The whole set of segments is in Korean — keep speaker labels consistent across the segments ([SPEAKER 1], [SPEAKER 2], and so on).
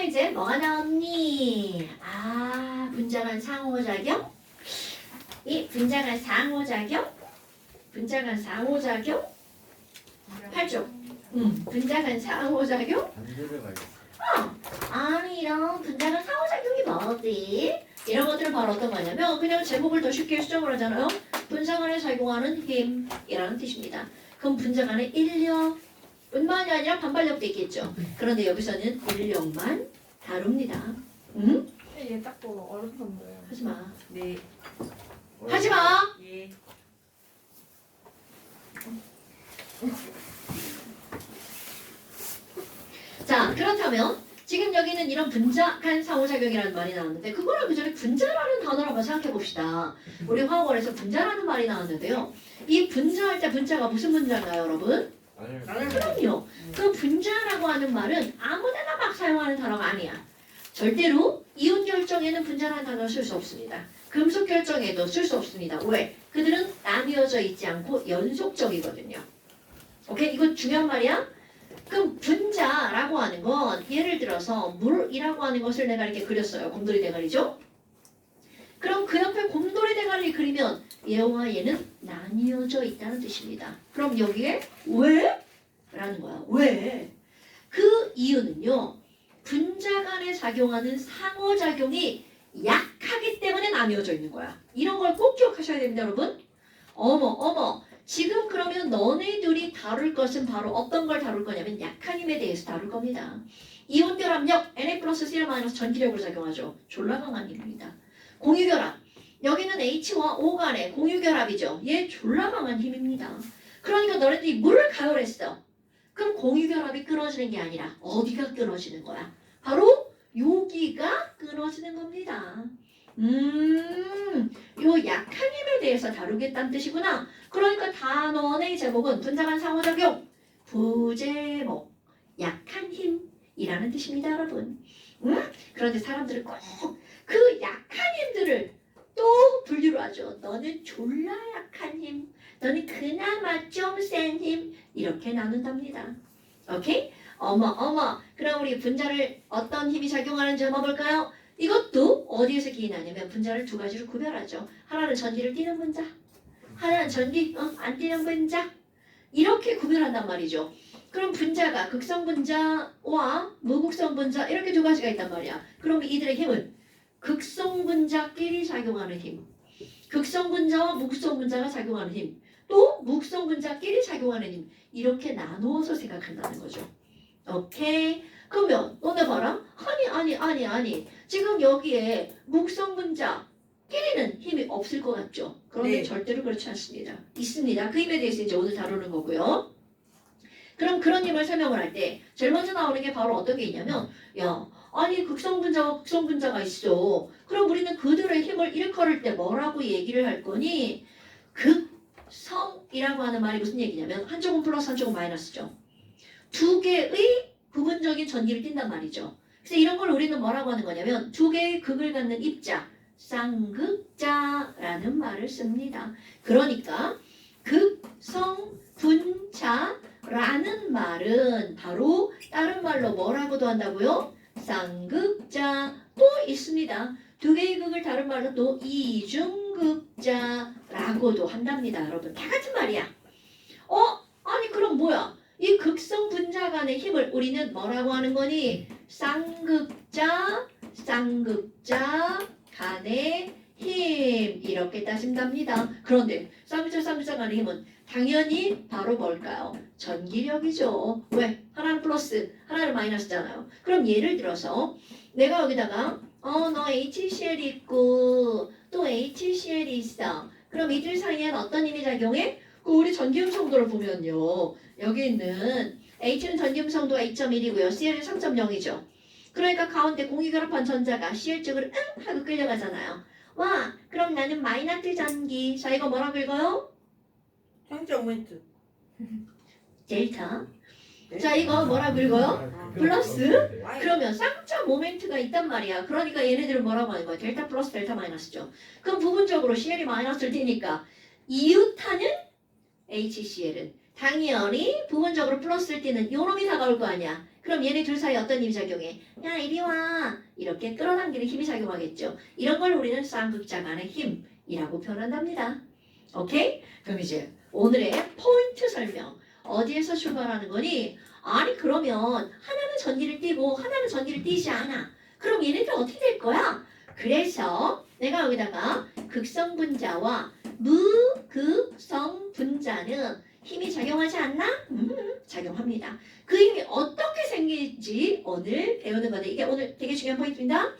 [SPEAKER 1] 이제 뭐가 나왔니? 아, 분자간 상호작용? 이 분자간 상호작용? 분자간 상호작용? 8쪽. 분자간 상호작용?
[SPEAKER 2] 반대로가 있어.
[SPEAKER 1] 아니 이런 분자간 상호작용이 뭐지? 이런 것들은 바로 어떤 거냐면 그냥 제목을 더 쉽게 수정을 하잖아요. 분자간에 작용하는 힘이라는 뜻입니다. 그럼 분자간의 인력뿐만이 아니라 반발력도 있겠죠. 그런데 여기서는 인력만 다룹니다. 응?
[SPEAKER 3] 얘 딱 보고 어렵던데요.
[SPEAKER 1] 하지마.
[SPEAKER 3] 네.
[SPEAKER 1] 하지마.
[SPEAKER 3] 예.
[SPEAKER 1] 자, 그렇다면 지금 여기는 이런 분자간 상호작용이라는 말이 나왔는데 그거랑 그 전에 분자라는 단어를 한번 생각해 봅시다. 우리 화학원에서 분자라는 말이 나왔는데요. 이 분자할 때 분자가 무슨 분자인가요, 여러분? 그럼요. 그 분자라고 하는 말은 아무데나 막 사용하는 단어가 아니야. 절대로 이온 결정에는 분자라는 단어를 쓸 수 없습니다. 금속 결정에도 쓸 수 없습니다. 왜? 그들은 나뉘어져 있지 않고 연속적이거든요. 오케이? 이거 중요한 말이야. 그럼 분자라고 하는 건 예를 들어서 물이라고 하는 것을 내가 이렇게 그렸어요. 곰돌이 대가리죠? 그럼 그 옆에 곰돌이 대가리를 그리면 얘와 얘는 나뉘어져 있다는 뜻입니다. 그럼 여기에 왜? 라는 거야. 왜? 그 이유는요. 분자간에 작용하는 상호작용이 약하기 때문에 나뉘어져 있는 거야. 이런 걸 꼭 기억하셔야 됩니다, 여러분. 어머. 지금 그러면 너네들이 다룰 것은 바로 어떤 걸 다룰 거냐면 약한 힘에 대해서 다룰 겁니다. 이온 결합력 Na 플러스 Cl 마이너스 전기력으로 작용하죠. 졸라 강한 힘입니다. 공유 결합. 여기는 H와 O 간의 공유 결합이죠. 얘 졸라 강한 힘입니다. 그러니까 너네들이 물을 가열했어. 그럼 공유 결합이 끊어지는 게 아니라 어디가 끊어지는 거야? 바로 여기가 끊어지는 겁니다. 요 약한 힘에 대해서 다루겠다는 뜻이구나. 그러니까 단원의 제목은 분자간 상호작용 부제목 약한 힘이라는 뜻입니다, 여러분. 그런데 사람들은 꼭 그 약한 힘들을 또 분류로 하죠. 너는 졸라 약한 힘, 너는 그나마 좀 센 힘 이렇게 나눈답니다. 오케이? 어머. 그럼 우리 분자를 어떤 힘이 작용하는지 한번 볼까요? 이것도 어디에서 기인하냐면 분자를 두 가지로 구별하죠. 하나는 전기를 띠는 분자, 하나는 전기 안 띠는 분자. 이렇게 구별한단 말이죠. 그럼 분자가 극성 분자와 무극성 분자 이렇게 두 가지가 있단 말이야. 그럼 이들의 힘은 극성 분자끼리 작용하는 힘, 극성 분자와 무극성 분자가 작용하는 힘, 또 무극성 분자끼리 작용하는 힘 이렇게 나누어서 생각한다는 거죠. 오케이? 그러면 너네 봐라. 아니. 지금 여기에 무극성 분자끼리는 힘이 없을 것 같죠? 그런데
[SPEAKER 3] 네.
[SPEAKER 1] 절대로 그렇지 않습니다. 있습니다. 그 힘에 대해서 이제 오늘 다루는 거고요. 그럼 그런 힘을 설명을 할 때 제일 먼저 나오는 게 바로 어떤 게 있냐면 아니 극성 분자와 극성 분자가 있어. 그럼 우리는 그들의 힘을 일컬을 때 뭐라고 얘기를 할 거니? 극성이라고 하는 말이 무슨 얘기냐면 한쪽은 플러스 한쪽은 마이너스죠. 두 개의 부분적인 전기를 띈단 말이죠. 그래서 이런 걸 우리는 뭐라고 하는 거냐면 두 개의 극을 갖는 입자, 쌍극자라는 말을 씁니다. 그러니까 극성 분자라는 말은 바로 다른 말로 뭐라고도 한다고요? 쌍극자 또 있습니다. 두 개의 극을 다른 말로 또 이중극자라고도 한답니다. 여러분 다 같은 말이야. 아니 그럼 뭐야? 이 극성 분자 간의 힘을 우리는 뭐라고 하는 거니? 쌍극자 간의 힘 이렇게 따진답니다. 그런데 쌍극자 간의 힘은 당연히 바로 뭘까요? 전기력이죠. 왜? 하나는 플러스, 하나는 마이너스잖아요. 그럼 예를 들어서 내가 여기다가 너 HCl이 있고 또 HCl이 있어. 그럼 이들 사이엔 어떤 힘이 작용해? 우리 전기음성도를 보면요. 여기 있는 H는 전기음성도가 2.1이고요. Cl은 3.0이죠. 그러니까 가운데 공유결합한 전자가 Cl 쪽으로 하고 끌려가잖아요. 와, 그럼 나는 마이너스 전기. 자, 이거 뭐라고 읽어요?
[SPEAKER 3] 상자 오멘트.
[SPEAKER 1] 델타. 자, 이거 뭐라고 읽어요? 플러스? 그러면 쌍자 모멘트가 있단 말이야. 그러니까 얘네들은 뭐라고 하는 거야? 델타 플러스 델타 마이너스죠. 그럼 부분적으로 Cl이 마이너스를 띠니까 이웃하는 HCl은 당연히 부분적으로 플러스를 띄는 요놈이 다가올 거 아니야. 그럼 얘네 둘 사이에 어떤 힘이 작용해? 야 이리 와. 이렇게 끌어당기는 힘이 작용하겠죠. 이런 걸 우리는 쌍극자 간의 힘이라고 표현한답니다. 오케이? 그럼 이제 오늘의 포인트 설명. 어디에서 출발하는 거니? 아니 그러면 하나는 전기를 띄고 하나는 전기를 띄지 않아. 그럼 얘네들 어떻게 될 거야? 그래서 내가 여기다가 극성분자와 무극성분자는 힘이 작용하지 않나? 작용합니다. 그 힘이 어떻게 생길지 오늘 배우는 건데 이게 오늘 되게 중요한 포인트입니다.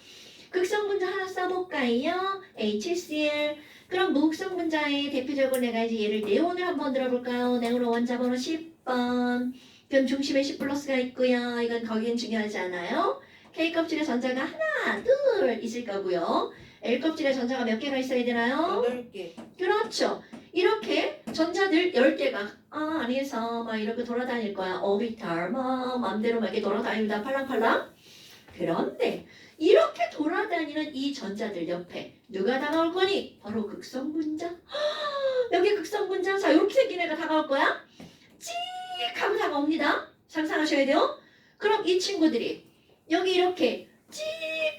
[SPEAKER 1] 극성분자 하나 써볼까요? HCl. 그럼 무극성분자의 대표적으로 내가 이제 얘를 네온을 한번 들어볼까요? 네온은 원자번호 10번. 그럼 중심에 10 플러스가 있고요. 이건 거기는 중요하지 않아요. K껍질에 전자가 하나, 둘 있을 거고요. L껍질에 전자가 몇 개가 있어야 되나요?
[SPEAKER 3] 8개.
[SPEAKER 1] 그렇죠. 이렇게 전자들 10개가 안에서 막 이렇게 돌아다닐 거야. 오비탈 막 맘대로 막 이렇게 돌아다닙니다. 팔랑팔랑. 그런데 이렇게 돌아다니는 이 전자들 옆에 누가 다가올 거니? 바로 극성분자. 여기 극성분자. 자 이렇게 생긴 애가 다가올 거야. 찍 하고 다가옵니다. 상상하셔야 돼요. 그럼 이 친구들이 여기 이렇게 찍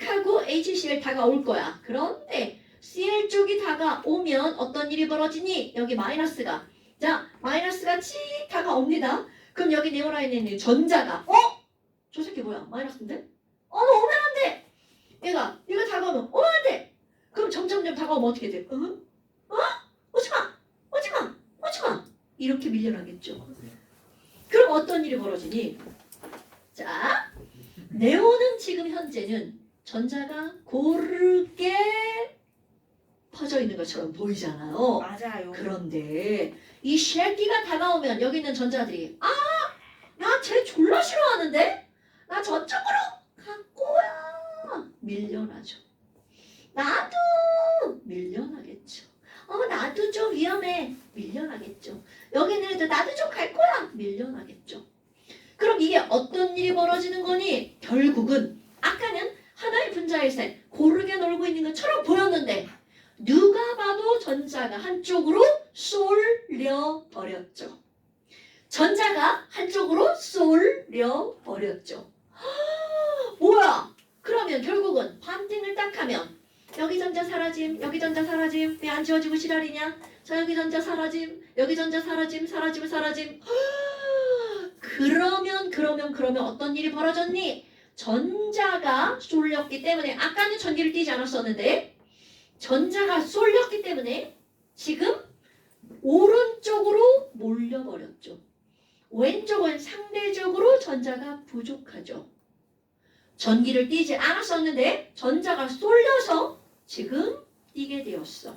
[SPEAKER 1] 하고 HCl 다가올 거야. 그런데 Cl 쪽이 다가오면 어떤 일이 벌어지니? 여기 마이너스가. 자, 마이너스가 찍 다가옵니다. 그럼 여기 네오라인에 있는 전자가 저 새끼 뭐야? 마이너스인데? 너 오면 안 돼! 얘가 이거 다가오면 오면 안 돼! 그럼 점점점 다가오면 어떻게 돼? 오지마! 오지마! 오지마! 이렇게 밀려나겠죠. 그럼 어떤 일이 벌어지니? 자, 네온은 지금 현재는 전자가 고르게 퍼져 있는 것처럼 보이잖아요.
[SPEAKER 3] 맞아요.
[SPEAKER 1] 그런데 이 쉐끼가 다가오면 여기 있는 전자들이 나 쟤 졸라 싫어하는데? 나 저쪽으로 갈 거야. 밀려나죠. 나도 밀려나겠죠. 나도 좀 위험해. 밀려나겠죠. 여기 있는 애들 나도 좀 갈 거야. 밀려나겠죠. 그럼 이게 어떤 일이 벌어지는 거니? 결국은 아까는 하나의 분자에서 고르게 놀고 있는 것처럼 보였는데 누가 봐도 전자가 한쪽으로 쏠려 버렸죠. 전자가 한쪽으로 쏠려 버렸죠. 뭐야? 그러면 결국은 반띵을 딱 하면 여기 전자 사라짐, 여기 전자 사라짐. 왜 안 지워지고 지랄이냐? 자 여기 전자 사라짐, 여기 전자 사라짐, 사라짐. 그러면 어떤 일이 벌어졌니? 전자가 쏠렸기 때문에 아까는 전기를 띄지 않았었는데 전자가 쏠렸기 때문에 지금 오른쪽으로 몰려버렸죠. 왼쪽은 상대적으로 전자가 부족하죠. 전기를 띄지 않았었는데 전자가 쏠려서 지금 띄게 되었어.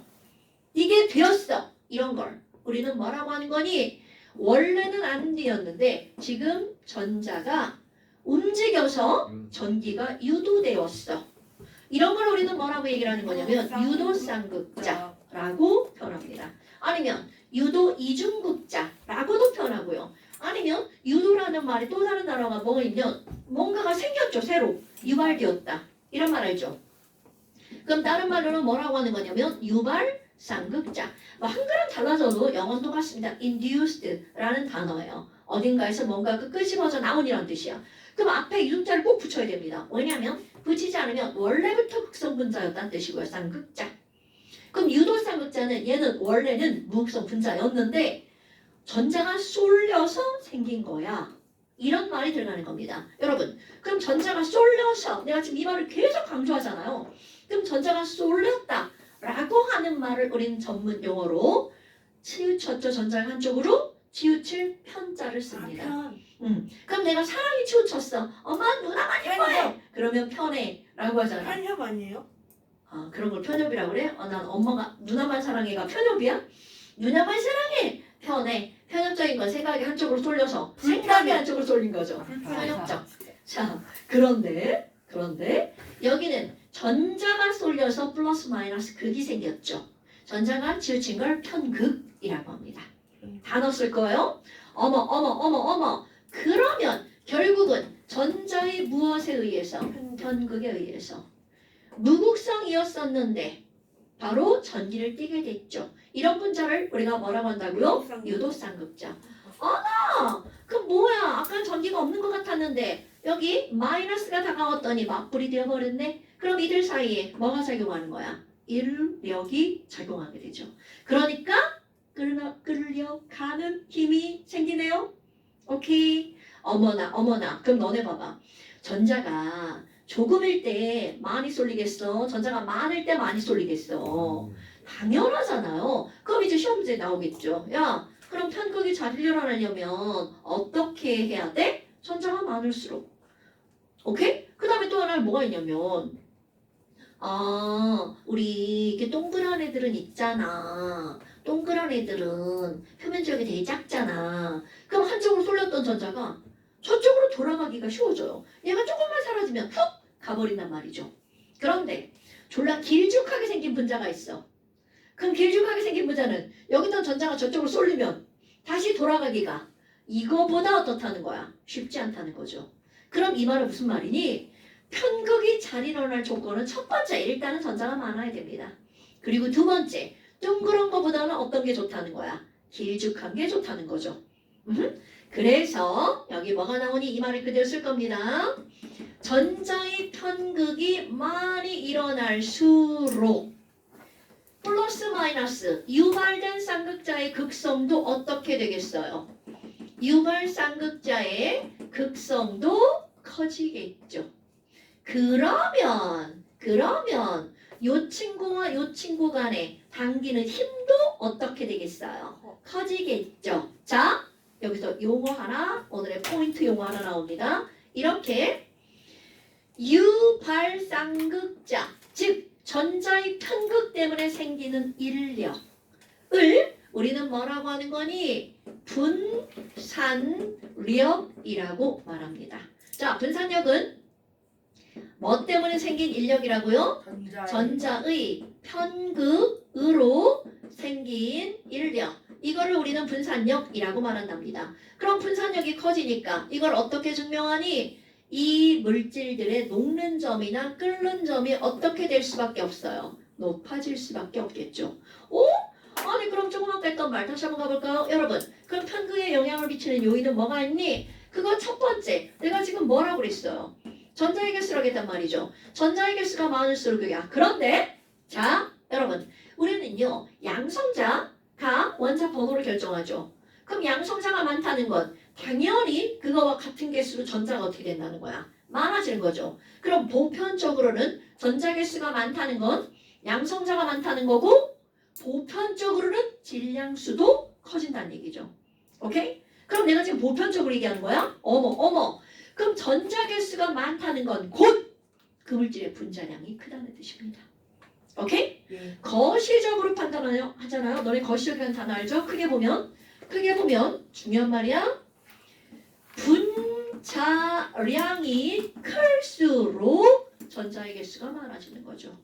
[SPEAKER 1] 이런 걸 우리는 뭐라고 하는 거니? 원래는 안 띄었는데 지금 전자가 움직여서 전기가 유도되었어. 이런 걸 우리는 뭐라고 얘기를 하는 거냐면 유도쌍극자라고 표현합니다. 아니면 유도 이중극자라고도 표현하고요. 아니면 유도라는 말이 또 다른 단어가 뭐가 있냐면 뭔가가 생겼죠. 새로 유발되었다. 이런 말 알죠? 그럼 다른 말로는 뭐라고 하는 거냐면 유발쌍극자. 한글은 달라져도 영어는 똑같습니다. induced라는 단어예요. 어딘가에서 뭔가 끄집어져 나온이란 뜻이야. 그럼 앞에 이중자를 꼭 붙여야 됩니다. 왜냐하면 붙이지 않으면 원래부터 극성분자였다는 뜻이고요. 쌍극자. 그럼 유도쌍극자는 얘는 원래는 무극성분자였는데 전자가 쏠려서 생긴 거야. 이런 말이 들어가는 겁니다. 여러분, 그럼 전자가 쏠려서 내가 지금 이 말을 계속 강조하잖아요. 그럼 전자가 쏠렸다 라고 하는 말을 우리는 전문 용어로 치우쳤죠. 전자가 한쪽으로 치우칠 편자를 씁니다. 그럼 내가 사랑이 치우쳤어. 엄마 누나만 예뻐해. 그러면 편해 라고 하잖아.
[SPEAKER 3] 편협 아니에요?
[SPEAKER 1] 그런 걸 편협이라고 그래? 난 엄마가 누나만 사랑해가 편협이야? 누나만 사랑해. 편해. 편협적인 건 생각이 한쪽으로 쏠려서 생각이 한쪽으로 쏠린 거죠. 편협적. 자, 그런데 여기는 전자가 쏠려서 플러스 마이너스 극이 생겼죠. 전자가 치우친 걸 편극이라고 합니다. 단어 쓸 거예요. 어머. 그러면 결국은 전자의 무엇에 의해서? 편극에 의해서. 무극성이었었는데 바로 전기를 띠게 됐죠. 이런 분자를 우리가 뭐라고 한다고요? 유도쌍극자. 그럼 뭐야? 아까 전기가 없는 것 같았는데 여기 마이너스가 다가왔더니 맞불이 되어버렸네. 그럼 이들 사이에 뭐가 작용하는 거야? 인력이 작용하게 되죠. 그러니까 끌려가는 힘이 생기네요. 오케이. 어머나. 그럼 너네 봐봐. 전자가 조금일 때 많이 쏠리겠어? 전자가 많을 때 많이 쏠리겠어? 당연하잖아요. 그럼 이제 시험 문제 나오겠죠. 야, 그럼 편극이 잘 일어나려면 어떻게 해야 돼? 전자가 많을수록. 오케이? 그 다음에 또 하나 뭐가 있냐면 우리 이렇게 동그란 애들은 있잖아. 동그란 애들은 표면 지역이 되게 작잖아. 그럼 한쪽으로 쏠렸던 전자가 저쪽으로 돌아가기가 쉬워져요. 얘가 조금만 사라지면 훅 가버린단 말이죠. 그런데 졸라 길쭉하게 생긴 분자가 있어. 그럼 길쭉하게 생긴 분자는 여기 있던 전자가 저쪽으로 쏠리면 다시 돌아가기가 이거보다 어떻다는 거야? 쉽지 않다는 거죠. 그럼 이 말은 무슨 말이니? 편극이 잘 일어날 조건은 첫 번째, 일단은 전자가 많아야 됩니다. 그리고 두 번째, 둥그런 거보다는 어떤 게 좋다는 거야? 길쭉한 게 좋다는 거죠. 그래서 여기 뭐가 나오니 이 말을 그대로 쓸 겁니다. 전자의 편극이 많이 일어날수록 플러스 마이너스 유발된 쌍극자의 극성도 어떻게 되겠어요? 유발 쌍극자의 극성도 커지겠죠. 그러면 요 친구와 요 친구 간에 당기는 힘도 어떻게 되겠어요? 커지겠죠. 자, 여기서 용어 하나, 오늘의 포인트 용어 하나 나옵니다. 이렇게 유발쌍극자, 즉 전자의 편극 때문에 생기는 인력을 우리는 뭐라고 하는 거니? 분산력이라고 말합니다. 자, 분산력은 뭐 때문에 생긴 인력이라고요? 전자의 편극으로 생긴 인력. 이거를 우리는 분산력이라고 말한답니다. 그럼 분산력이 커지니까 이걸 어떻게 증명하니? 이 물질들의 녹는 점이나 끓는 점이 어떻게 될 수밖에 없어요? 높아질 수밖에 없겠죠. 오? 아니 그럼 조금 아까 했던 말 다시 한번 가볼까요? 여러분, 그럼 편극에 영향을 미치는 요인은 뭐가 있니? 그거 첫 번째, 내가 지금 뭐라고 그랬어요? 전자의 개수라고 했단 말이죠. 전자의 개수가 많을수록 그게. 그런데 자, 여러분, 우리는요 양성자가 원자 번호를 결정하죠. 그럼 양성자가 많다는 건 당연히 그거와 같은 개수로 전자가 어떻게 된다는 거야? 많아지는 거죠. 그럼 보편적으로는 전자 개수가 많다는 건 양성자가 많다는 거고 보편적으로는 질량수도 커진다는 얘기죠. 오케이? 그럼 내가 지금 보편적으로 얘기하는 거야? 어머. 그럼 전자 개수가 많다는 건 곧 그 물질의 분자량이 크다는 뜻입니다. 오케이?
[SPEAKER 3] 예.
[SPEAKER 1] 거시적으로 판단하잖아요. 너네 거시적이라는 단어 알죠? 크게 보면 중요한 말이야. 분자량이 클수록 전자의 개수가 많아지는 거죠.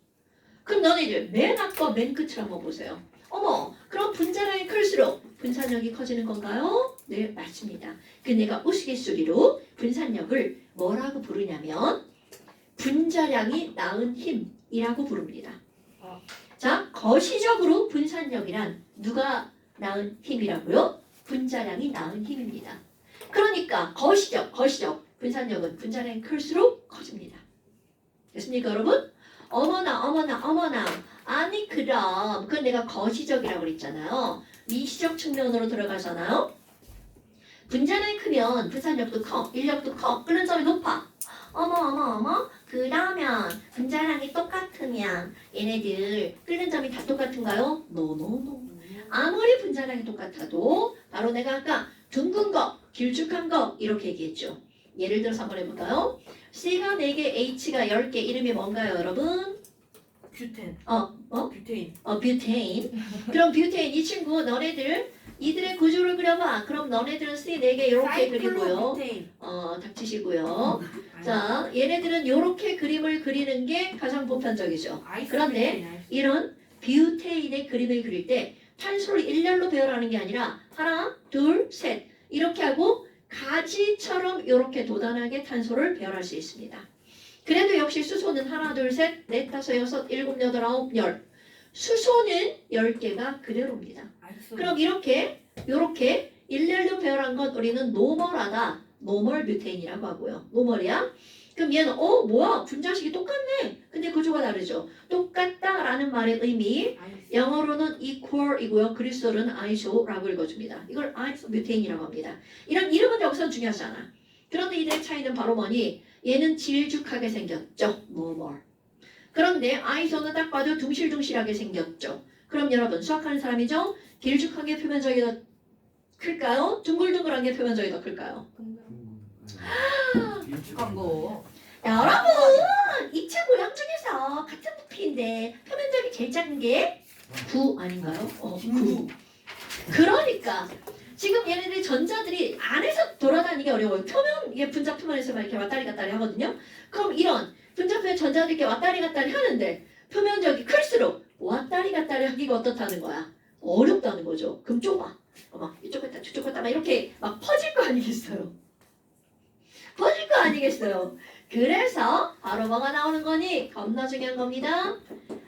[SPEAKER 1] 그럼 너네들 맨 앞과 맨 끝을 한번 보세요. 어머, 그럼 분자량이 클수록 분산력이 커지는 건가요? 네, 맞습니다. 그 내가 우스갯소리로 분산력을 뭐라고 부르냐면 분자량이 낳은 힘이라고 부릅니다. 자, 거시적으로 분산력이란 누가 낳은 힘이라고요? 분자량이 낳은 힘입니다. 그러니까 거시적 분산력은 분자량이 클수록 커집니다. 됐습니까, 여러분? 어머나. 아니 그럼 그건 내가 거시적이라고 그랬잖아요. 미시적 측면으로 들어가잖아요. 분자량이 크면 분산력도 커, 인력도 커, 끓는 점이 높아. 어머. 그러면 분자량이 똑같으면 얘네들 끓는 점이 다 똑같은가요? 노. 아무리 분자량이 똑같아도 바로 내가 아까 둥근 거, 길쭉한 거 이렇게 얘기했죠. 예를 들어서 한번 해볼까요? C가 4개, H가 10개 이름이 뭔가요, 여러분?
[SPEAKER 3] 뷰텐.
[SPEAKER 1] 뷰테인.
[SPEAKER 3] 뷰테인.
[SPEAKER 1] 뷰테인. 그럼 뷰테인 이 친구 너네들 이들의 구조를 그려봐. 그럼 너네들은 C 4개 이렇게 그리고요.
[SPEAKER 3] 뷰테인.
[SPEAKER 1] 닥치시고요. 자, 얘네들은 이렇게 그림을 그리는 게 가장 보편적이죠. 그런데 이런 뷰테인의 그림을 그릴 때 탄소를 일렬로 배열하는 게 아니라 하나, 둘, 셋 이렇게 하고 가지처럼 이렇게 도단하게 탄소를 배열할 수 있습니다. 그래도 역시 수소는 하나, 둘, 셋, 넷, 다섯, 여섯, 일곱, 여덟, 아홉, 열. 수소는 10개가 그대로입니다. 그럼 이렇게 일렬로 배열한 건 우리는 노멀하다. 노멀 뷰테인이라고 하고요. 노멀이야? 그럼 얘는 뭐야? 분자식이 똑같네. 근데 구조가 다르죠. 똑같다라는 말의 의미 영어로는 equal이고요. 그리스어로는 iso라고 읽어줍니다. 이걸 iso뷰테인이라고 합니다. 이런 이름은 여기서 중요하지 않아. 그런데 이들의 차이는 바로 뭐니? 얘는 질죽하게 생겼죠. 노멀. 그런데 아이소는 딱 봐도 둥실둥실하게 생겼죠. 그럼 여러분 수학하는 사람이죠? 길쭉하게 표면적이 더 클까요? 둥글둥글한 게 표면적이 더 클까요?
[SPEAKER 3] 광고.
[SPEAKER 1] 여러분 입체 모양 중에서 같은 부피인데 표면적이 제일 작은 게 9 아닌가요? 9. 그러니까 지금 얘네들이 전자들이 안에서 돌아다니기 어려워요. 이게 분자 표면에서만 이렇게 왔다리 갔다리 하거든요. 그럼 이런 분자 표면 전자들이 이렇게 왔다리 갔다리 하는데 표면적이 클수록 왔다리 갔다리 하기가 어떻다는 거야? 어렵다는 거죠. 그럼 좁아. 막 이쪽 갔다 저쪽 갔다 막 이렇게 막 퍼질 거 아니겠어요? 퍼질 거 아니겠어요? 그래서 바로 뭐가 나오는 거니? 겁나 중요한 겁니다.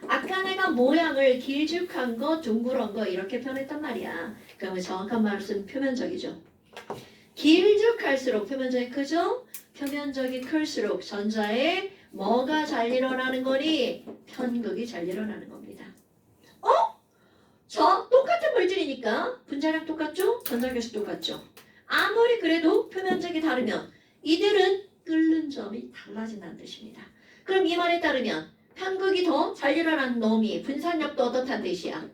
[SPEAKER 1] 아까 내가 모양을 길쭉한 거, 둥그런 거 이렇게 표현했단 말이야. 그러면 정확한 말은 표면적이죠. 길쭉할수록 표면적이 크죠? 표면적이 클수록 전자에 뭐가 잘 일어나는 거니? 편극이 잘 일어나는 겁니다. 저 똑같은 물질이니까 분자량 똑같죠? 전자결수 똑같죠? 아무리 그래도 표면적이 다르면 이들은 끓는 점이 달라진다는 뜻입니다. 그럼 이 말에 따르면 편극이 더 잘 일어나는 놈이 분산력도 어떻다는 뜻이야?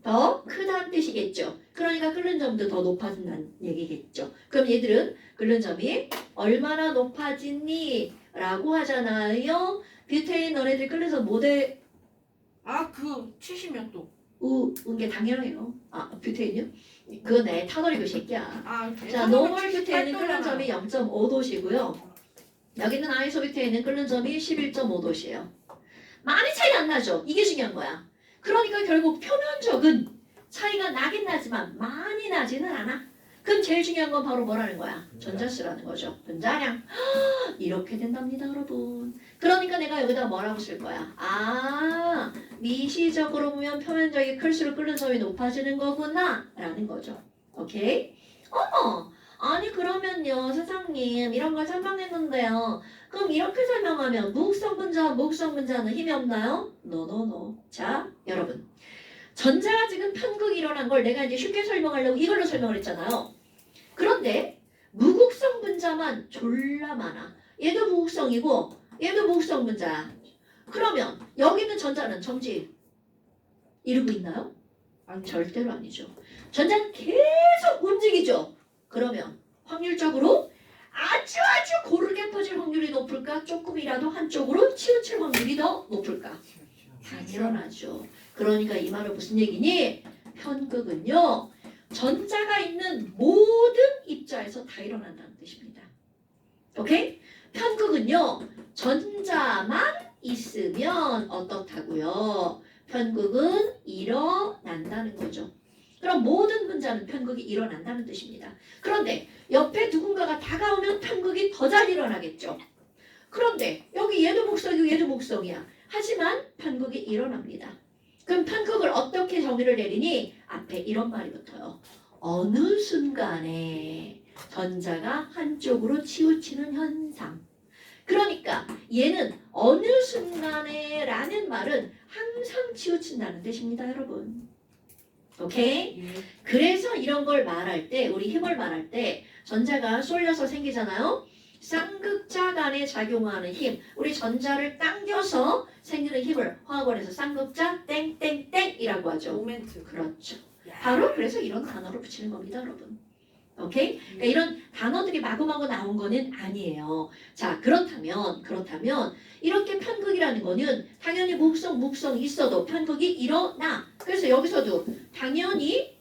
[SPEAKER 1] 더 크다는 뜻이겠죠. 그러니까 끓는 점도 더 높아진다는 얘기겠죠. 그럼 얘들은 끓는 점이 얼마나 높아지니? 라고 하잖아요. 뷰테인 너네들 끓는 점 못해
[SPEAKER 3] 그 70몇 도.
[SPEAKER 1] 게 당연해요. 뷰테인이요? 그건 내 타놀이고 새끼야.
[SPEAKER 3] 네.
[SPEAKER 1] 자, 노멀 뷰테인은 끓는 점이 0.5도시고요. 여기는 아이소 뷰테인은 끓는 점이 11.5도시예요. 많이 차이 안 나죠? 이게 중요한 거야. 그러니까 결국 표면적은 차이가 나긴 나지만 많이 나지는 않아. 그럼 제일 중요한 건 바로 뭐라는 거야? 전자수라는 거죠. 분자량. 이렇게 된답니다, 여러분. 그러니까 내가 여기다 뭐라고 쓸 거야? 미시적으로 보면 표면적이 클수록 끓는 점이 높아지는 거구나 라는 거죠. 오케이? 아니 그러면요 선생님 이런 걸 설명했는데요. 그럼 이렇게 설명하면 무극성 분자와 무극성 분자는 힘이 없나요? 노노노. 자 여러분 전자가 지금 편극이 일어난 걸 내가 이제 쉽게 설명하려고 이걸로 설명을 했잖아요. 그런데 무극성 분자만 졸라 많아. 얘도 무극성이고 얘도 무극성 분자야. 그러면 여기 있는 전자는 정지 이루고 있나요? 절대로 아니죠. 전자는 계속 움직이죠. 그러면 확률적으로 아주 고르게 퍼질 확률이 높을까? 조금이라도 한쪽으로 치우칠 확률이 더 높을까? 당연하죠. 그러니까 이 말은 무슨 얘기니? 편극은요. 전자가 있는 모든 입자에서 다 일어난다는 뜻입니다. 오케이? 편극은요. 전자만 있으면 어떻다고요? 편극은 일어난다는 거죠. 그럼 모든 분자는 편극이 일어난다는 뜻입니다. 그런데 옆에 누군가가 다가오면 편극이 더 잘 일어나겠죠. 그런데 여기 얘도 목성이고 얘도 목성이야. 하지만 편극이 일어납니다. 그럼 편극을 어떻게 정의를 내리니? 앞에 이런 말이 붙어요. 어느 순간에 전자가 한쪽으로 치우치는 현상. 그러니까 얘는 어느 순간에 라는 말은 항상 치우친다는 뜻입니다, 여러분. 오케이? 그래서 이런 걸 말할 때, 우리 힘을 말할 때 전자가 쏠려서 생기잖아요. 쌍극자 간에 작용하는 힘, 우리 전자를 당겨서 생기는 힘을 화학원에서 쌍극자 땡땡땡이라고 하죠.
[SPEAKER 3] 모멘트.
[SPEAKER 1] 그렇죠. 바로 그래서 이런 단어를 붙이는 겁니다, 여러분. 오케이? 그러니까 이런 단어들이 마구마구 나온 거는 아니에요. 자, 그렇다면 이렇게 편극이라는 거는 당연히 묵성 있어도 편극이 일어나. 그래서 여기서도 당연히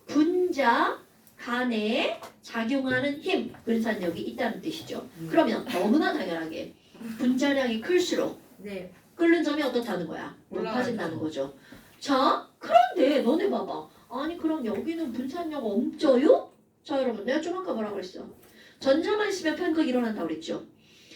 [SPEAKER 1] 분자 간에 작용하는 힘, 분산력이 있다는 뜻이죠. 그러면 너무나 당연하게 분자량이 클수록
[SPEAKER 3] 네.
[SPEAKER 1] 끓는 점이 어떻다는 거야? 높아진다는 거죠. 자, 그런데 너네 봐봐. 아니 그럼 여기는 분산력 없죠요? 자 여러분 내가 좀 아까 뭐라고 그랬어? 전자만 있으면 편극이 일어난다고 그랬죠.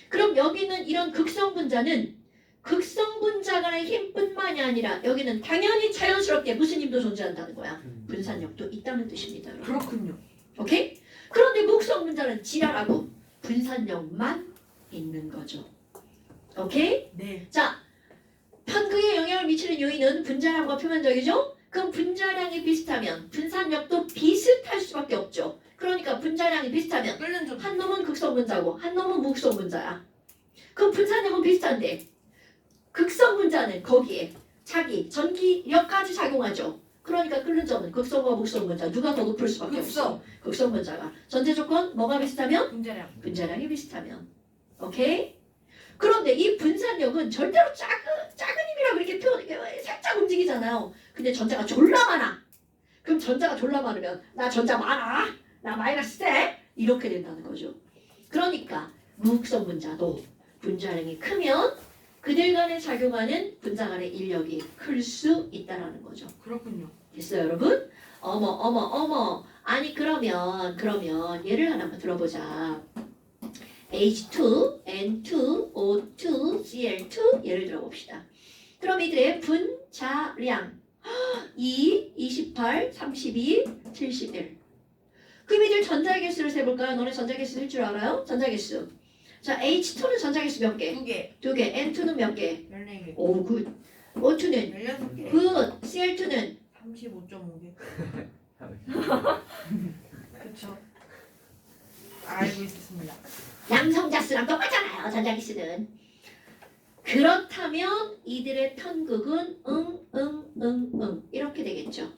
[SPEAKER 1] 그럼 여기는 이런 극성 분자는 극성 분자 간의 힘뿐만이 아니라 여기는 당연히 자연스럽게 무슨 힘도 존재한다는 거야. 분산력도 있다는 뜻입니다. 여러분.
[SPEAKER 3] 그렇군요.
[SPEAKER 1] 오케이? 그런데 목성 분자는 지랄하고 분산력만 있는 거죠. 오케이?
[SPEAKER 3] 네.
[SPEAKER 1] 자, 편극에 영향을 미치는 요인은 분자량과 표면적이죠? 그럼 분자량이 비슷하면 분산력도 비슷할 수밖에 없죠. 그러니까 분자량이 비슷하면
[SPEAKER 3] 끓는 좀.
[SPEAKER 1] 한 놈은 극성 분자고 한 놈은 무극성 분자야. 그럼 분산력은 비슷한데 극성 분자는 거기에 자기 전기력까지 작용하죠. 그러니까 끓는 점은 극성과 무극성 분자 누가 더 높을 수밖에 없어.
[SPEAKER 3] 극성.
[SPEAKER 1] 극성 분자가. 전제 조건 뭐가 비슷하면?
[SPEAKER 3] 분자량.
[SPEAKER 1] 분자량이 비슷하면. 오케이? 그런데 이 분산력은 절대로 작은 힘이라 그렇게 살짝 움직이잖아요. 근데 전자가 졸라 많아. 그럼 전자가 졸라 많으면 나 전자 많아. 나 마이너스 세. 이렇게 된다는 거죠. 그러니까 무극성 분자도 분자량이 크면 그들 간에 작용하는 분자 간의 인력이 클 수 있다라는 거죠.
[SPEAKER 3] 그렇군요.
[SPEAKER 1] 됐어요, 여러분? 어머. 아니 그러면 예를 하나만 들어보자. H2, N2, O2, Cl2 예를 들어봅시다. 그럼 이들의 분자량 2, 28, 32, 71. 그럼 이들 전자개수를 세볼까요? 너네 전자개수 셀 줄 알아요? 전자개수. 자, H2는 전자개수 몇 개?
[SPEAKER 3] 2개.
[SPEAKER 1] 2개. N2는 몇 개?
[SPEAKER 3] 14개.
[SPEAKER 1] 오, 굿. O2는
[SPEAKER 3] 16개.
[SPEAKER 1] 굿. Cl2는
[SPEAKER 3] 35.5개. 그쵸. 알고 있었습니다.
[SPEAKER 1] 양성자수랑 똑같잖아요. 전자기수는. 그렇다면 이들의 편극은 이렇게 되겠죠.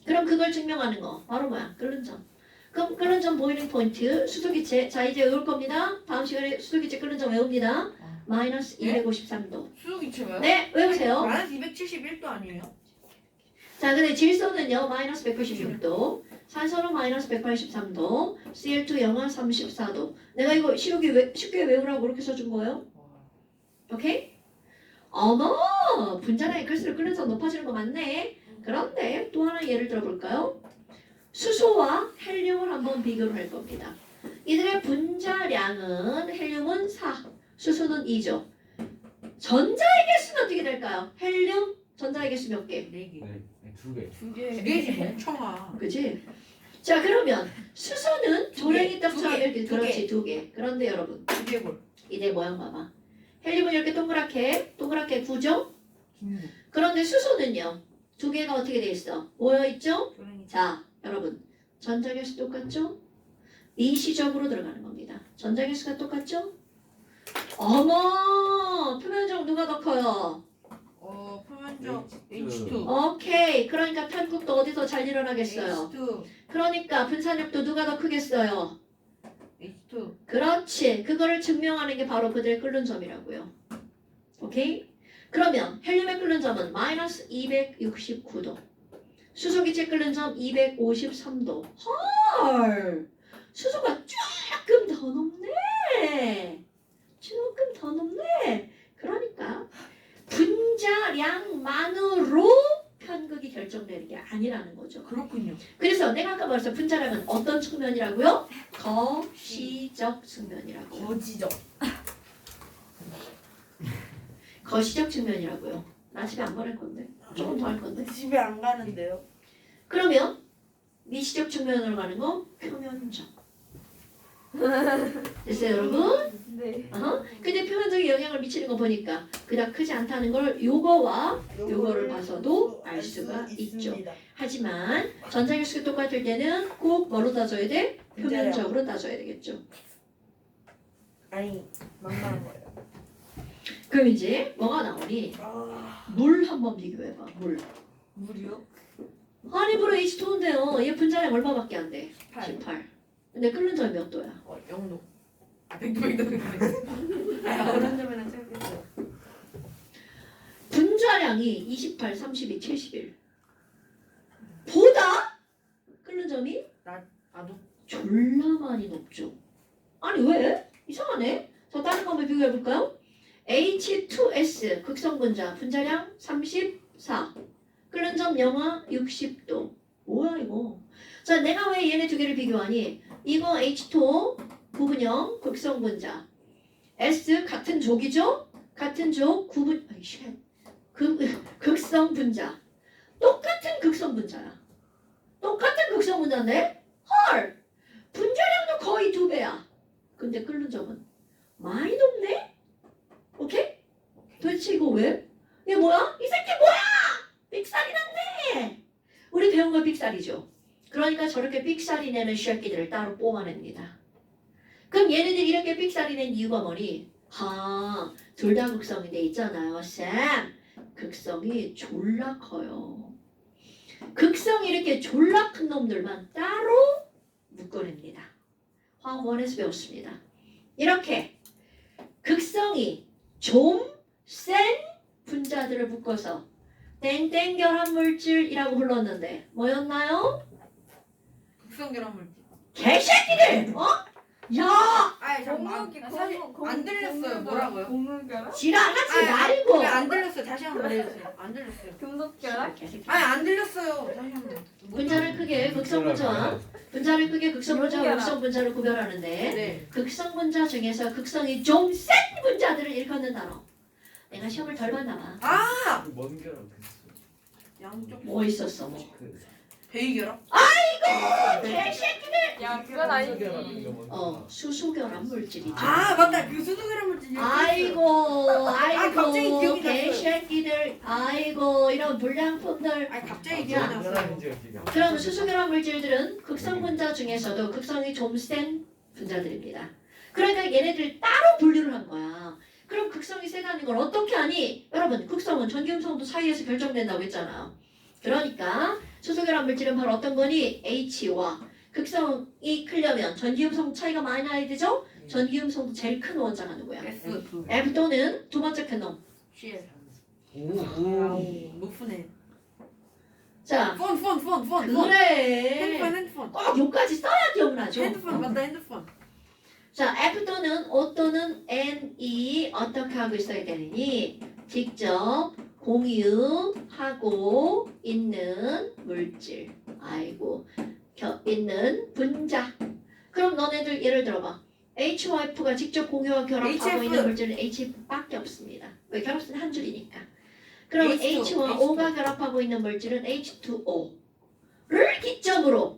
[SPEAKER 1] 그럼 그걸 증명하는 거 바로 뭐야? 끓는 점. 그럼 끓는 점 보이는 포인트 수소기체. 자 이제 외울 겁니다. 다음 시간에 수소기체 끓는 점 외웁니다. 마이너스
[SPEAKER 3] 네?
[SPEAKER 1] 253도.
[SPEAKER 3] 수소기체가요?
[SPEAKER 1] 네 외우세요.
[SPEAKER 3] 마이너스 271도 아니에요?
[SPEAKER 1] 자 근데 질소는요 마이너스 196도. 산소는 마이너스 183도, Cl2 영하 34도. 내가 이거 쉽게 외우라고 그렇게 써준 거예요. 오케이? 어머! 분자량이 클수록 끓는 점 높아지는 거 맞네. 그런데 또 하나 예를 들어볼까요? 수소와 헬륨을 한번 비교를 할 겁니다. 이들의 분자량은 헬륨은 4, 수소는 2죠. 전자의 개수는 어떻게 될까요? 헬륨 전자의 개수 몇 개?
[SPEAKER 3] 4개.
[SPEAKER 2] 네, 두 개.
[SPEAKER 3] 2개. 2개지 멍청아.
[SPEAKER 1] 그지? 자 그러면 수소는 조랭이 떡처럼 이렇게
[SPEAKER 3] 두 개.
[SPEAKER 1] 그렇지 2개. 그런데 여러분
[SPEAKER 3] 2개골.
[SPEAKER 1] 이대 모양 봐봐. 헬륨은 이렇게 동그랗게 구죠?
[SPEAKER 3] 김구.
[SPEAKER 1] 그런데 수소는요 2개가 어떻게 돼 있어? 모여 있죠?
[SPEAKER 3] 조랭이.
[SPEAKER 1] 자 여러분 전자개수 똑같죠? 일시적으로 들어가는 겁니다. 전자개수가 똑같죠? 어머 표면적 누가 더 커요?
[SPEAKER 3] 표면적
[SPEAKER 2] H2.
[SPEAKER 3] H2.
[SPEAKER 1] 오케이 그러니까 편국도 어디서 잘 일어나겠어요?
[SPEAKER 3] H2.
[SPEAKER 1] 그러니까 분산력도 누가 더 크겠어요?
[SPEAKER 3] H2.
[SPEAKER 1] 그렇지. 그거를 증명하는 게 바로 그들의 끓는 점이라고요. 오케이? 그러면 헬륨의 끓는 점은 마이너스 269도. 수소기체 끓는 점 253도. 헐! 수소가 조금 더 높네. 조금 더 높네. 그러니까 분자량만으로 편극이 결정되는 게 아니라는 거죠.
[SPEAKER 3] 그렇군요.
[SPEAKER 1] 그래서 내가 아까 말했어 분자량은 어떤 측면이라고요? 거시적 측면이라고.
[SPEAKER 3] 거지적.
[SPEAKER 1] 거시적 측면이라고요. 나 집에 안 보낼 건데. 조금 더 할 건데.
[SPEAKER 3] 집에 안 가는데요.
[SPEAKER 1] 그러면 미시적 측면으로 가는 거 표면적. 됐어요 여러분?
[SPEAKER 4] 네.
[SPEAKER 1] 근데 표면적인 영향을 미치는 거 보니까 그닥 크지 않다는 걸 요거와 요거를 봐서도 알 수가 있죠. 하지만 전자기수가 똑같을 때는 꼭 뭐로 따져야 돼? 표면적으로 따져야 되겠죠.
[SPEAKER 4] 아니 만만한 거예요.
[SPEAKER 1] 그럼 이제 뭐가 나오니? 물 한번 비교해봐. 물.
[SPEAKER 3] 물이요?
[SPEAKER 1] 아니 물은 H2인데요. 얘 분자량 얼마밖에 안 돼?
[SPEAKER 3] 8.
[SPEAKER 1] 18. 근데 끓는 점이 몇 도야?
[SPEAKER 3] 0도. 아 100도. 아 그런 점에는 생각했어요.
[SPEAKER 1] 분자량이 28, 32, 71 보다 끓는 점이
[SPEAKER 3] 나도.
[SPEAKER 1] 졸라 많이 높죠. 아니 왜? 이상하네. 저 다른 거 한번 비교해볼까요? H2S 극성분자 분자량 34 끓는 점 영하 60도. 뭐야 이거? 자 내가 왜 얘네 두 개를 비교하니? 이거 H2 구분형 극성분자 S 같은 족이죠? 같은 족 구분 아이씨 극성분자 똑같은 극성분자야. 똑같은 극성분자인데 헐! 분자량도 거의 2배야. 근데 끓는 점은 많이 높네? 오케이? 도대체 이거 왜? 이게 뭐야? 이 새끼 뭐야? 삑살이 났네. 우리 배운 거 삑살이죠. 그러니까 저렇게 삑살이 내는 쉐끼들을 따로 뽑아냅니다. 그럼 얘네들이 이렇게 삑살이 낸 이유가 뭐니? 둘 다 극성인데 있잖아요. 쌤, 극성이 졸라 커요. 극성이 이렇게 졸라 큰 놈들만 따로 묶어냅니다. 화학원에서 배웠습니다. 이렇게 극성이 좀 센 분자들을 묶어서 땡땡 결합 물질이라고 불렀는데 뭐였나요?
[SPEAKER 3] 극성 결합 물질.
[SPEAKER 1] 개새끼들! 어? 야!
[SPEAKER 3] 아니 잠깐만. 사실 안 들렸어요. 뭐라고요?
[SPEAKER 4] 고무결합?
[SPEAKER 1] 지랄하지 말고!
[SPEAKER 3] 안 들렸어요. 다시 한번 말해주세요. 안 들렸어요.
[SPEAKER 4] 금속결합?
[SPEAKER 1] 개새끼.
[SPEAKER 3] 아니 안 들렸어요. 다시 한번.
[SPEAKER 1] 분자를 크게 극성 분자와 분자를 크게 극성 분자와
[SPEAKER 4] 분자라.
[SPEAKER 1] 극성 분자를 구별하는데
[SPEAKER 3] 네.
[SPEAKER 1] 극성 분자 중에서 극성이 좀 센 분자들을 일컫는 단어. 내가 시험을 덜 봤나 봐.
[SPEAKER 3] 아
[SPEAKER 2] 뭔 결합
[SPEAKER 3] 양쪽
[SPEAKER 1] 뭐 있었어 뭐.
[SPEAKER 3] 베이 결합.
[SPEAKER 1] 개새끼들!
[SPEAKER 4] 야 그건 아니지.
[SPEAKER 1] 수소결합 물질이죠.
[SPEAKER 3] 아 맞다. 그 수소 결합 물질.
[SPEAKER 1] 아이고
[SPEAKER 3] 갑자기
[SPEAKER 1] 아이고
[SPEAKER 3] 기억이 났어요.
[SPEAKER 1] 개새끼들 아이고 이런 불량품들.
[SPEAKER 3] 아니 갑자기 기억이 났어요.
[SPEAKER 1] 그럼 수소결합 물질들은 극성 분자 중에서도 극성이 좀 센 분자들입니다. 그러니까 얘네들 따로 분류를 한 거야. 그럼 극성이 세다는 걸 어떻게 하니? 여러분 극성은 전기음성도 사이에서 결정된다고 했잖아요. 그러니까 수소결합 물질은 바로 어떤 거니? H와 극성이 크려면 전기음성 차이가 많이 나야 되죠? 전기음성도 제일 큰 원자가 누구야?
[SPEAKER 3] S.
[SPEAKER 1] F 또는 두 번째 큰 놈.
[SPEAKER 3] CL.
[SPEAKER 2] 오.
[SPEAKER 3] 높으네.
[SPEAKER 1] 자
[SPEAKER 3] 폰.
[SPEAKER 1] 그래
[SPEAKER 3] 핸드폰.
[SPEAKER 1] 꼭 요까지 써야 기억나죠?
[SPEAKER 3] 핸드폰 맞다 핸드폰.
[SPEAKER 1] 자, F 또는 O 또는 N이 어떻게 하고 있어야 되느니 직접 공유하고 있는 물질, 아이고, 있는 분자. 그럼 너네들 예를 들어봐. H와 F가 직접 공유와 결합하고
[SPEAKER 3] HF.
[SPEAKER 1] 있는 물질은 H밖에 없습니다. 왜 결합선 한 줄이니까. 그럼
[SPEAKER 3] H2O,
[SPEAKER 1] H와
[SPEAKER 3] H2O.
[SPEAKER 1] O가 결합하고 있는 물질은 H2O를 기점으로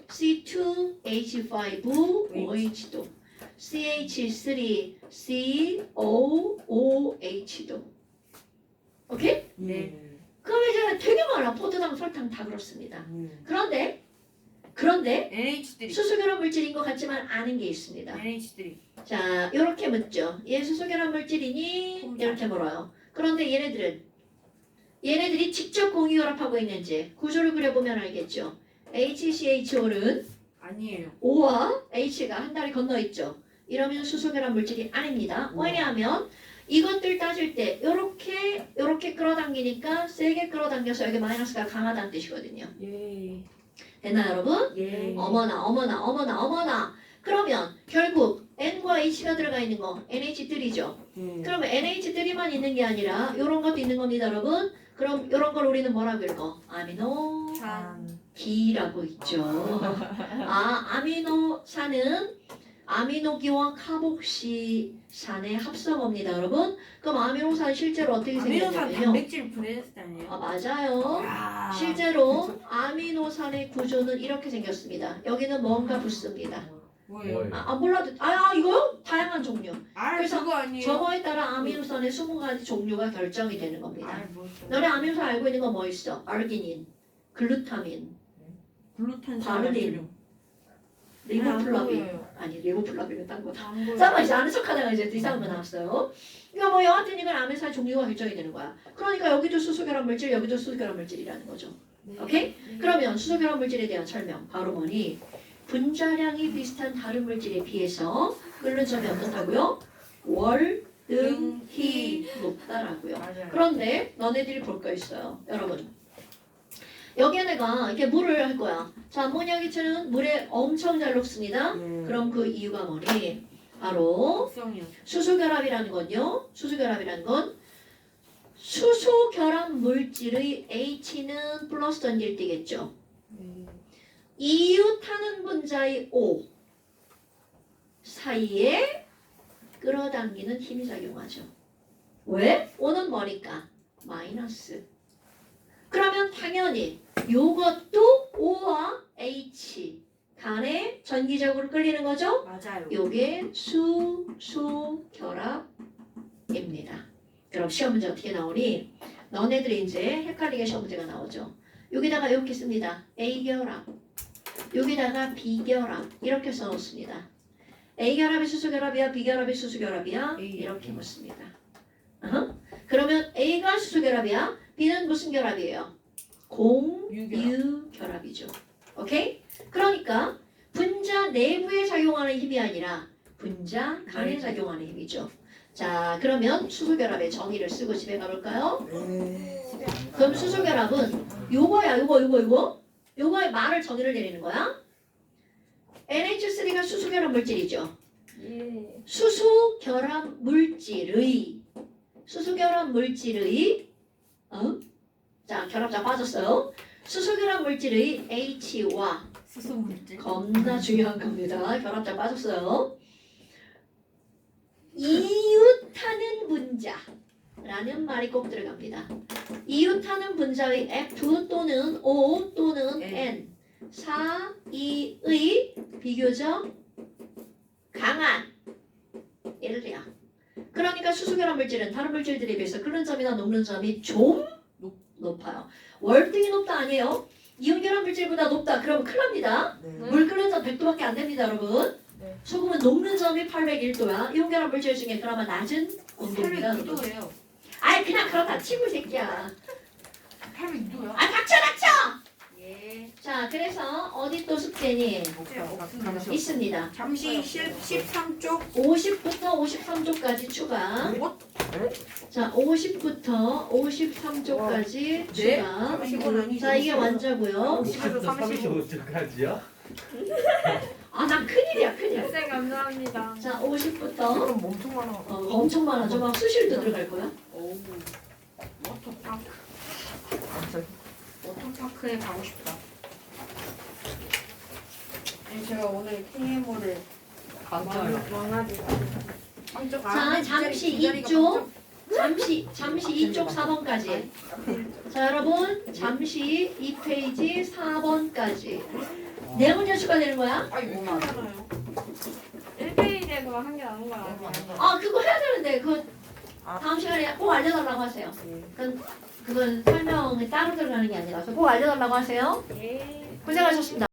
[SPEAKER 1] C2H5OH2 CH3COOH2 오케이?
[SPEAKER 3] 네.
[SPEAKER 1] 그럼 이제 되게 많아. 포도당, 설탕 다 그렇습니다. 그런데
[SPEAKER 3] NH3.
[SPEAKER 1] 수소결합 물질인 것 같지만 아는 게 있습니다.
[SPEAKER 3] NH3.
[SPEAKER 1] 자, 이렇게 묻죠. 얘 수소결합 물질이니? 이렇게 물어요. 그런데 얘네들이 직접 공유결합하고 있는지 구조를 그려보면 알겠죠. HCHO는
[SPEAKER 3] 아니에요.
[SPEAKER 1] O와 H가 한 다리 건너 있죠. 이러면 수소결합 물질이 아닙니다. 왜냐하면 이것들 따질 때 요렇게 끌어당기니까 세게 끌어당겨서 여기 마이너스가 강하다는 뜻이거든요.
[SPEAKER 3] 예.
[SPEAKER 1] 됐나요, 여러분?
[SPEAKER 3] 예.
[SPEAKER 1] 어머나. 그러면 결국 N과 H가 들어가 있는 거 NH3죠. 그러면 NH3만 있는 게 아니라 요런 것도 있는 겁니다, 여러분. 그럼 요런 걸 우리는 뭐라고 읽어? 아미노 기라고 있죠. 아미노산은 아미노기와 카복시산의 합성어입니다, 여러분. 그럼 아미노산 실제로 어떻게
[SPEAKER 3] 아미노산
[SPEAKER 1] 생겼냐면요.
[SPEAKER 3] 단백질 분해했을 때 아니에요?
[SPEAKER 1] 맞아요.
[SPEAKER 3] 아.
[SPEAKER 1] 실제로 아미노산의 구조는 이렇게 생겼습니다. 여기는 뭔가 붙습니다.
[SPEAKER 3] 뭐예요?
[SPEAKER 1] 몰라도 이거요? 다양한 종류. 그래서
[SPEAKER 3] 그거 아니에요?
[SPEAKER 1] 저거에 따라 아미노산의 20가지 종류가 결정이 되는 겁니다.
[SPEAKER 3] 뭐였어요?
[SPEAKER 1] 너네 아미노산 알고 있는 건 뭐 있어? 아르기닌, 글루타민,
[SPEAKER 3] 글루탄
[SPEAKER 1] 바르딘, 리보플라빈. 아니 리보플라빈은 딴 거다.
[SPEAKER 3] 안 보여요.
[SPEAKER 1] 잠깐만 이제 아는 척하다가 이제 이상한 거 나왔어요. 이거 뭐 여하튼 이건 아미노산 종류가 결정이 되는 거야. 그러니까 여기도 수소결합 물질, 여기도 수소결합 물질이라는 거죠.
[SPEAKER 3] 네.
[SPEAKER 1] 오케이? 그러면 수소결합 물질에 대한 설명 바로 뭐니? 분자량이 비슷한 다른 물질에 비해서 끓는 점이 어떻다고요? 월등히 높다라고요.
[SPEAKER 3] 맞아요.
[SPEAKER 1] 그런데 너네들이 볼 거 있어요. 여러분. 여기에 내가 이렇게 물을 할 거야. 자, 아모니아기체는 물에 엄청 잘 녹습니다. 그럼 그 이유가 뭐니? 바로
[SPEAKER 3] 독성이요.
[SPEAKER 1] 수소결합이라는 건요. 수소결합이라는 건 수소결합 물질의 H는 플러스 전기를 띠겠죠. 이유 타는 분자의 O 사이에 끌어당기는 힘이 작용하죠. 왜? O는 뭐니까? 마이너스. 그러면 당연히 요것도 O와 H 간에 전기적으로 끌리는 거죠?
[SPEAKER 3] 맞아요.
[SPEAKER 1] 요게 수소결합입니다. 그럼 시험 문제 어떻게 나오니? 너네들이 이제 헷갈리게 시험 문제가 나오죠. 여기다가 이렇게 씁니다. A결합. 여기다가 B결합. 이렇게 써놓습니다. A결합이 수소결합이야? B결합이 수소결합이야? 이렇게 묻습니다. 그러면 A가 수소결합이야? B는 무슨 결합이에요? 공유결합이죠. 오케이? 그러니까 분자 내부에 작용하는 힘이 아니라 분자 간에 작용하는 힘이죠. 자, 그러면 수소결합의 정의를 쓰고 집에 가볼까요? 그럼 수소결합은 요거야, 요거의 말을 정의를 내리는 거야. NH3가 수소결합 물질이죠.
[SPEAKER 4] 예.
[SPEAKER 1] 수소결합 물질의 자, 결합자 빠졌어요. 수소결합 물질의 H와
[SPEAKER 3] 수소 물질.
[SPEAKER 1] 겁나 중요한 겁니다. 결합자 빠졌어요. 이웃하는 분자라는 말이 꼭 들어갑니다. 이웃하는 분자의 F 또는 O 또는 N 사이의 비교적 강한 L이야. 그러니까 수소결합 물질은 다른 물질들에 비해서 끓는 점이나 녹는 점이 좀 높아요. 월등히 높다 아니에요? 이온결합 물질보다 높다. 그러면 큰일 납니다. 물 끓는 점 100도밖에 안 됩니다, 여러분.
[SPEAKER 4] 네.
[SPEAKER 1] 소금은 녹는 점이 801도야. 이온결합 물질 중에 그나마 낮은 온도입니다.
[SPEAKER 3] 802도예요.
[SPEAKER 1] 아이 그냥 그렇다 치고 새끼야.
[SPEAKER 3] 802도요?
[SPEAKER 1] 아 닥쳐.
[SPEAKER 3] 예.
[SPEAKER 1] 자 그래서 어디 또 숙제니
[SPEAKER 3] 없습니다.
[SPEAKER 1] 있습니다.
[SPEAKER 3] 잠시 13쪽
[SPEAKER 1] 50부터 53쪽까지 추가. 자 50부터 53쪽까지 추가.
[SPEAKER 3] 30은 아니죠.
[SPEAKER 1] 자 이게 완자고요.
[SPEAKER 2] 35초까지요?
[SPEAKER 1] 아 난 큰일이야 큰일.
[SPEAKER 4] 선생님 감사합니다.
[SPEAKER 1] 자 50부터
[SPEAKER 3] 그럼 엄청 많아.
[SPEAKER 1] 엄청 많아져. 막 수실도 들어갈 거야.
[SPEAKER 3] 오. 워터파크. 워터파크에 가고 싶다. 제가 오늘 KMO를
[SPEAKER 4] 왕아지.
[SPEAKER 1] 자 잠시 이쪽 잠시 이쪽 4번까지. 자 여러분 잠시 이 페이지 4번까지. 네 문제 추가되는 거야?
[SPEAKER 3] 아니 왜 이렇게 많아요?
[SPEAKER 4] 1페이지에서 한 개 나온 거 아니에요?
[SPEAKER 1] 아 그거 해야 되는데 그거 다음 시간에 꼭 알려달라고 하세요. 그건 설명이 따로 들어가는 게 아니라서 꼭 알려달라고 하세요.
[SPEAKER 4] 예.
[SPEAKER 1] 고생하셨습니다.